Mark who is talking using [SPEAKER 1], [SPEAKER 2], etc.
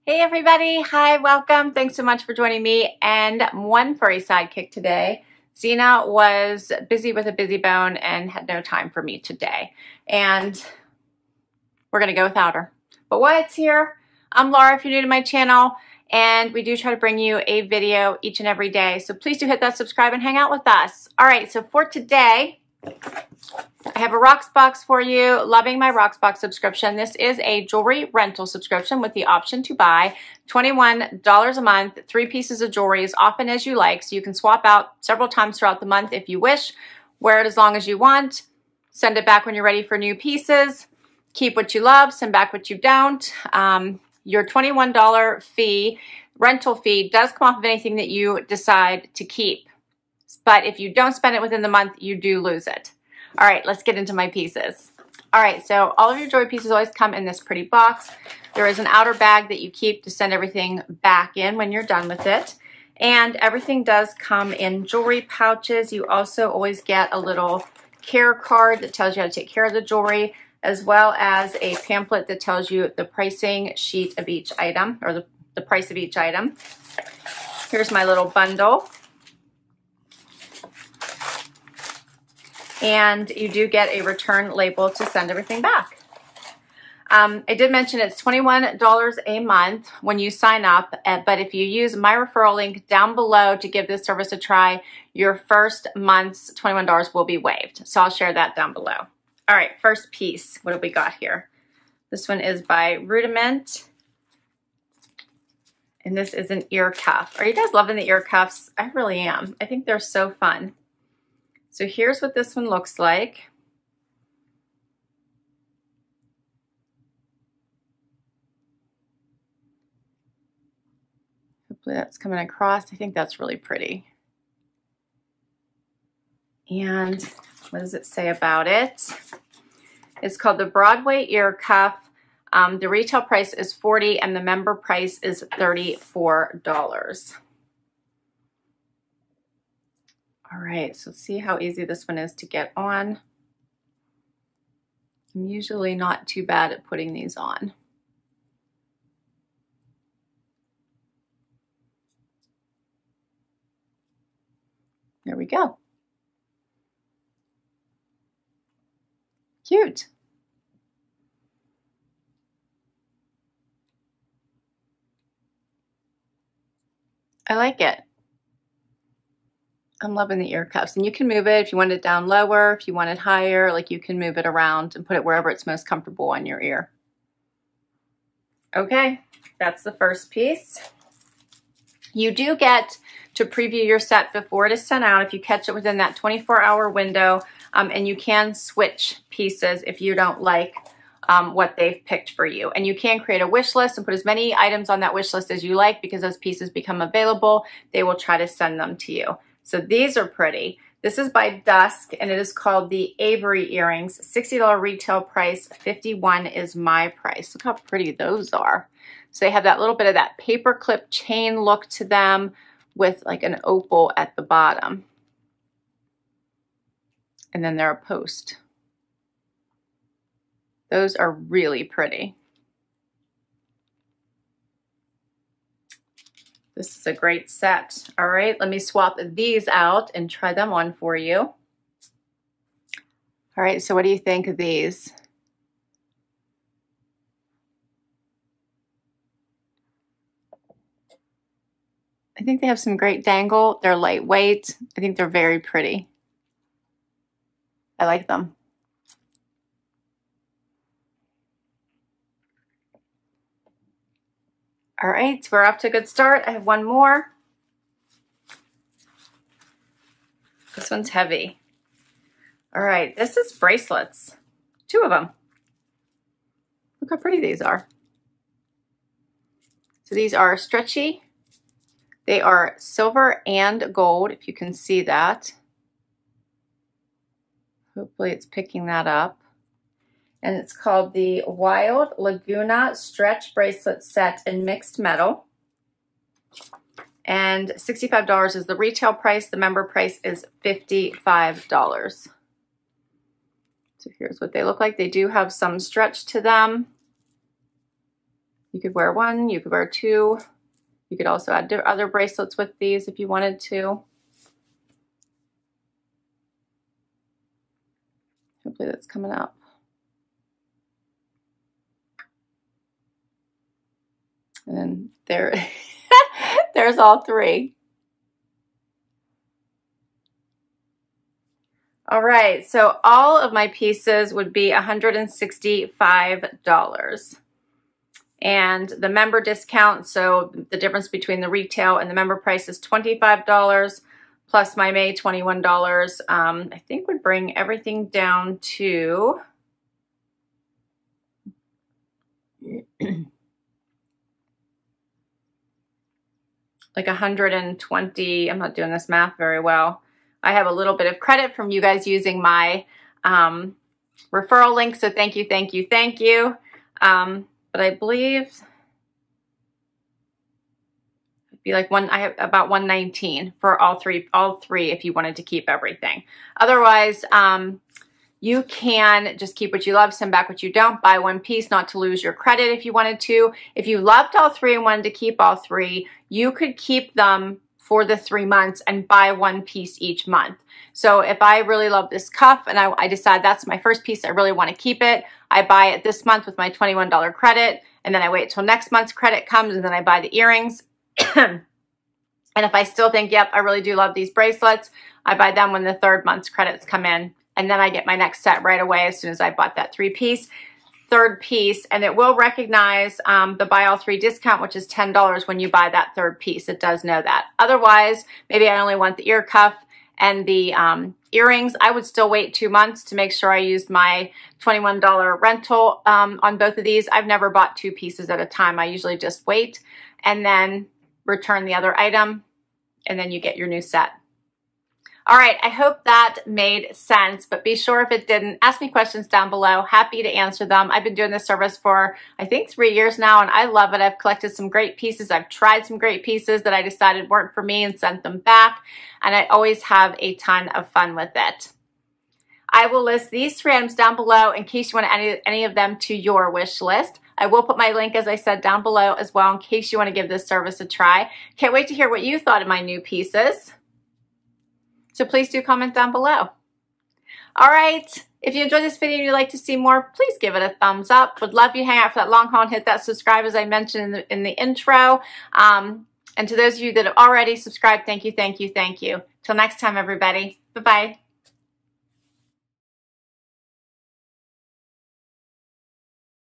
[SPEAKER 1] Hey everybody, hi, welcome. Thanks so much for joining me and one furry sidekick today. Xena was busy with a busy bone and had no time for me today. And we're gonna go without her. But Wyatt's here. I'm Laura if you're new to my channel, and we do try to bring you a video each and every day. So please do hit that subscribe and hang out with us. All right, so for today, I have a Rocksbox for you. Loving my Rocksbox subscription. This is a jewelry rental subscription with the option to buy $21 a month, 3 pieces of jewelry as often as you like. So you can swap out several times throughout the month if you wish. Wear it as long as you want. Send it back when you're ready for new pieces. Keep what you love, send back what you don't. Your $21 fee, rental fee, does come off of anything that you decide to keep. But if you don't spend it within the month, you do lose it. All right, let's get into my pieces. All right, so all of your jewelry pieces always come in this pretty box. There is an outer bag that you keep to send everything back in when you're done with it. And everything does come in jewelry pouches. You also always get a little care card that tells you how to take care of the jewelry, as well as a pamphlet that tells you the pricing sheet of each item, or the price of each item. Here's my little bundle. And you do get a return label to send everything back. I did mention it's $21 a month when you sign up, but if you use my referral link down below to give this service a try, your first month's $21 will be waived. So I'll share that down below. All right, first piece, what have we got here? This one is by Rudiment. And this is an ear cuff. Are you guys loving the ear cuffs? I really am. I think they're so fun. So here's what this one looks like. Hopefully that's coming across. I think that's really pretty. And what does it say about it? It's called the Broadway ear cuff. The retail price is $40 and the member price is $34. All right, so see how easy this one is to get on. I'm usually not too bad at putting these on. There we go. Cute. I like it. I'm loving the ear cuffs, and you can move it if you want it down lower, if you want it higher, like you can move it around and put it wherever it's most comfortable on your ear. Okay, that's the first piece. You do get to preview your set before it is sent out if you catch it within that 24-hour window, and you can switch pieces if you don't like what they've picked for you. And you can create a wish list and put as many items on that wish list as you like, because as pieces become available, they will try to send them to you. So these are pretty. This is by Dusk, and it is called the Avery earrings. $60 retail price, $51 is my price. Look how pretty those are. So they have that little bit of that paper clip chain look to them with like an opal at the bottom. And then they're a post. Those are really pretty. This is a great set. All right, let me swap these out and try them on for you. All right, so what do you think of these? I think they have some great dangle. They're lightweight. I think they're very pretty. I like them. All right, we're off to a good start. I have one more. This one's heavy. All right, this is bracelets. 2 of them. Look how pretty these are. So these are stretchy. They are silver and gold, if you can see that. Hopefully it's picking that up. And it's called the WILDE Laguna Stretch Bracelet Set in Mixed Metal. And $65 is the retail price. The member price is $55. So here's what they look like. They do have some stretch to them. You could wear one, you could wear two. You could also add other bracelets with these if you wanted to. Hopefully that's coming up. And then there, there's all three. All right, so all of my pieces would be $165. And the member discount, so the difference between the retail and the member price is $25, plus my May $21, I think would bring everything down to like 120. I'm not doing this math very well. I have a little bit of credit from you guys using my referral link, so thank you, thank you, thank you. But I believe it'd be like I have about 119 for all three if you wanted to keep everything. Otherwise, you can just keep what you love, send back what you don't, buy one piece, not to lose your credit if you wanted to. If you loved all three and wanted to keep all three, you could keep them for the 3 months and buy one piece each month. So if I really love this cuff and I decide that's my first piece, I really want to keep it, I buy it this month with my $21 credit, and then I wait till next month's credit comes, and then I buy the earrings. And if I still think, yep, I really do love these bracelets, I buy them when the 3rd month's credits come in, and then I get my next set right away as soon as I bought that 3-piece. 3rd piece, and it will recognize the buy all 3 discount, which is $10 when you buy that 3rd piece. It does know that. Otherwise, maybe I only want the ear cuff and the earrings. I would still wait 2 months to make sure I used my $21 rental on both of these. I've never bought 2 pieces at a time. I usually just wait and then return the other item, and then you get your new set. All right, I hope that made sense, but be sure if it didn't, ask me questions down below. Happy to answer them. I've been doing this service for, I think, 3 years now, and I love it. I've collected some great pieces. I've tried some great pieces that I decided weren't for me and sent them back, and I always have a ton of fun with it. I will list these 3 items down below in case you want to add any of them to your wish list. I will put my link, as I said, down below as well in case you want to give this service a try. Can't wait to hear what you thought of my new pieces. So please do comment down below. All right, if you enjoyed this video and you'd like to see more, please give it a thumbs up. Would love you to hang out for that long haul and hit that subscribe as I mentioned in the intro. And to those of you that have already subscribed, thank you, thank you, thank you. Till next time, everybody. Bye-bye.